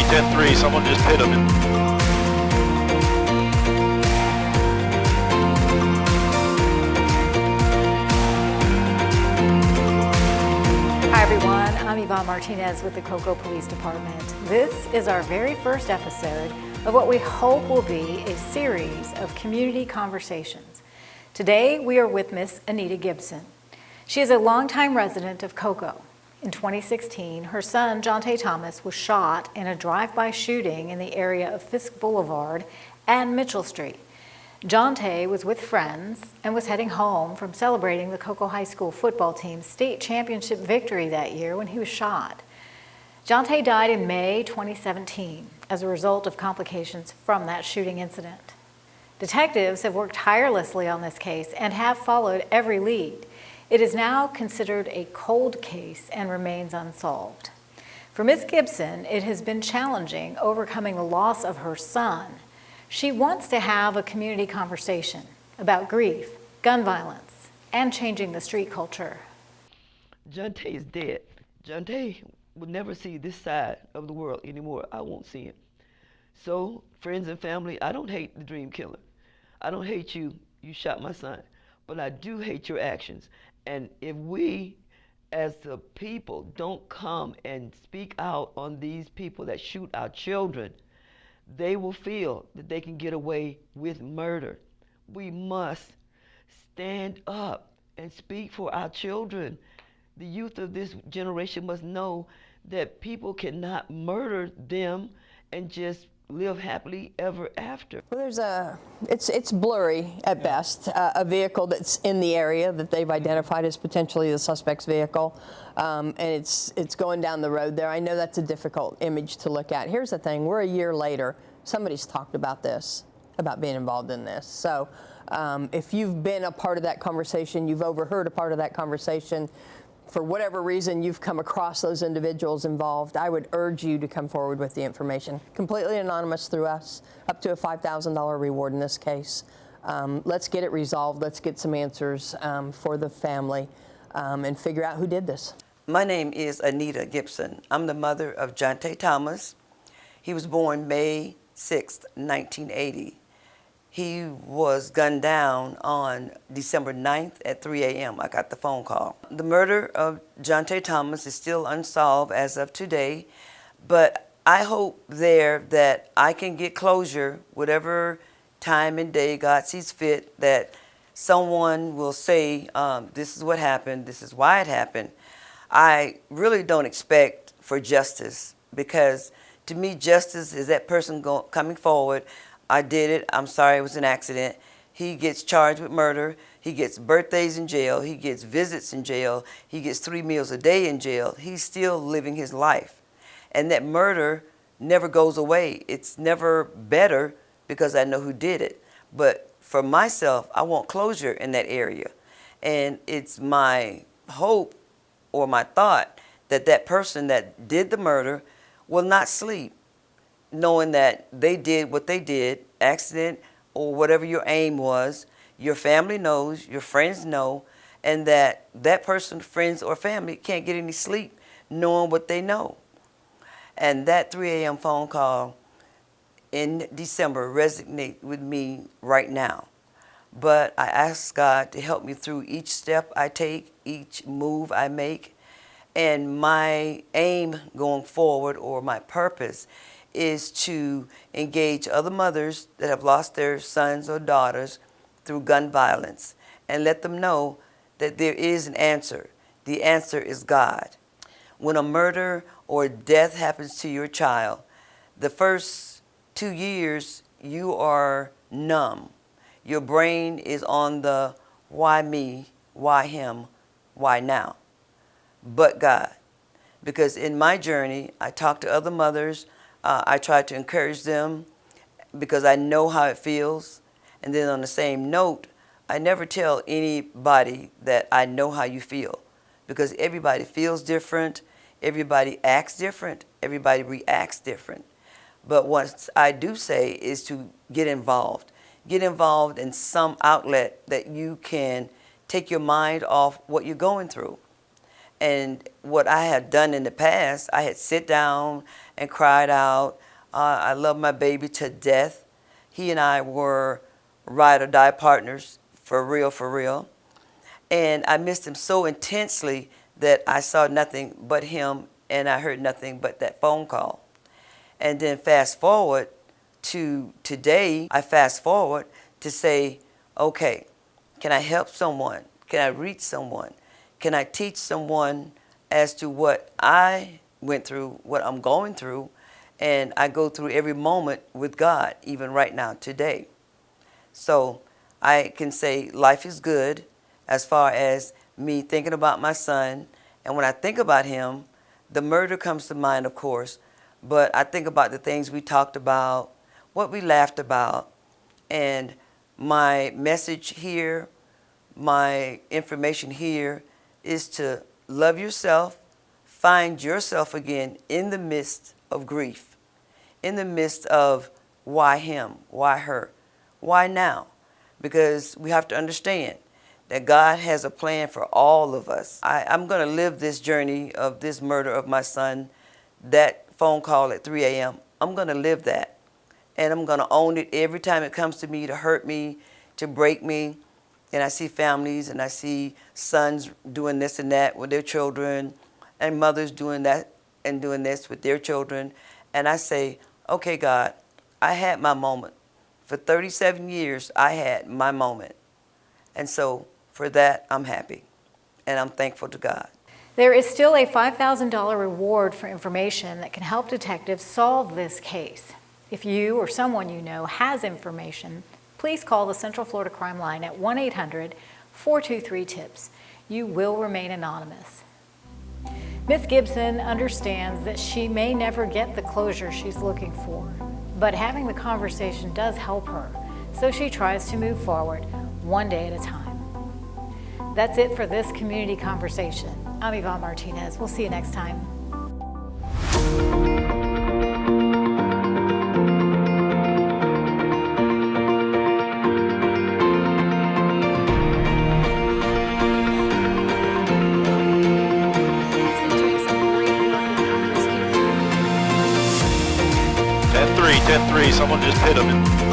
10-3, someone just hit him. Hi everyone, I'm Yvonne Martinez with the Cocoa Police Department. This is our very first episode of what we hope will be a series of community conversations. Today we are with Miss Anita Gibson. She is a longtime resident of Cocoa. In 2016, her son, Jonte Thomas, was shot in a drive-by shooting in the area of Fisk Boulevard and Mitchell Street. Jonte was with friends and was heading home from celebrating the Cocoa High School football team's state championship victory that year when he was shot. Jonte died in May 2017 as a result of complications from that shooting incident. Detectives have worked tirelessly on this case and have followed every lead. It is now considered a cold case and remains unsolved. For Ms. Gibson, it has been challenging overcoming the loss of her son. She wants to have a community conversation about grief, gun violence, and changing the street culture. Jonte is dead. Jonte will never see this side of the world anymore. I won't see him. So, friends and family, I don't hate the dream killer. I don't hate you. You shot my son. But I do hate your actions. And if we, as the people, don't come and speak out on these people that shoot our children, they will feel that they can get away with murder. We must stand up and speak for our children. The youth of this generation must know that people cannot murder them and just live happily ever after. Well, it's blurry at best. A vehicle that's in the area that they've identified as potentially the suspect's vehicle, and it's going down the road there. I know that's a difficult image to look at. Here's the thing: we're a year later. Somebody's talked about this, about being involved in this. So, if you've been a part of that conversation, you've overheard a part of that conversation. For whatever reason you've come across those individuals involved, I would urge you to come forward with the information. Completely anonymous through us, up to a $5,000 reward in this case. Let's get it resolved. Let's get some answers for the family and figure out who did this. My name is Anita Gibson. I'm the mother of Jonte Thomas. He was born May 6th, 1980. He was gunned down on December 9th at 3 a.m. I got the phone call. The murder of Jonte Thomas is still unsolved as of today, but I hope there that I can get closure, whatever time and day God sees fit, that someone will say, this is what happened, this is why it happened. I really don't expect for justice, because to me, justice is that person coming forward. I did it. I'm sorry, it was an accident. He gets charged with murder. He gets birthdays in jail. He gets visits in jail. He gets 3 meals a day in jail. He's still living his life. And that murder never goes away. It's never better because I know who did it. But for myself, I want closure in that area. And it's my hope or my thought that that person that did the murder will not sleep, knowing that they did what they did, accident or whatever your aim was. Your family knows, your friends know, and that person, friends or family, can't get any sleep knowing what they know. And that 3 a.m. phone call in December resonates with me right now. But I ask God to help me through each step I take, each move I make. And my aim going forward, or my purpose, is to engage other mothers that have lost their sons or daughters through gun violence and let them know that there is an answer. The answer is God. When a murder or death happens to your child, the first 2 years you are numb. Your brain is on the why me, why him, why now? But God. Because in my journey, I talk to other mothers. I try to encourage them because I know how it feels. And then on the same note, I never tell anybody that I know how you feel, because everybody feels different, everybody acts different, everybody reacts different. But what I do say is to get involved. Get involved in some outlet that you can take your mind off what you're going through. And what I had done in the past, I had sit down and cried out. I love my baby to death. He and I were ride or die partners, for real, for real. And I missed him so intensely that I saw nothing but him, and I heard nothing but that phone call. And then fast forward to today, I fast forward to say, okay, can I help someone? Can I reach someone? Can I teach someone as to what I went through, what I'm going through? And I go through every moment with God, even right now, today. So I can say life is good as far as me thinking about my son. And when I think about him, the murder comes to mind, of course, but I think about the things we talked about, what we laughed about, and my message here, my information here is to love yourself, find yourself again in the midst of grief, in the midst of why him, why her, why now? Because we have to understand that God has a plan for all of us. I'm going to live this journey of this murder of my son, that phone call at 3 a.m. I'm going to live that. And I'm going to own it every time it comes to me to hurt me, to break me. And I see families and I see sons doing this and that with their children, and mothers doing that and doing this with their children. And I say, okay, God, I had my moment. For 37 years, I had my moment. And so for that, I'm happy. And I'm thankful to God. There is still a $5,000 reward for information that can help detectives solve this case. If you or someone you know has information, please call the Central Florida Crime Line at 1-800-423-TIPS. You will remain anonymous. Ms. Gibson understands that she may never get the closure she's looking for, but having the conversation does help her, so she tries to move forward one day at a time. That's it for this community conversation. I'm Yvonne Martinez. We'll see you next time. Ten three, someone just hit him.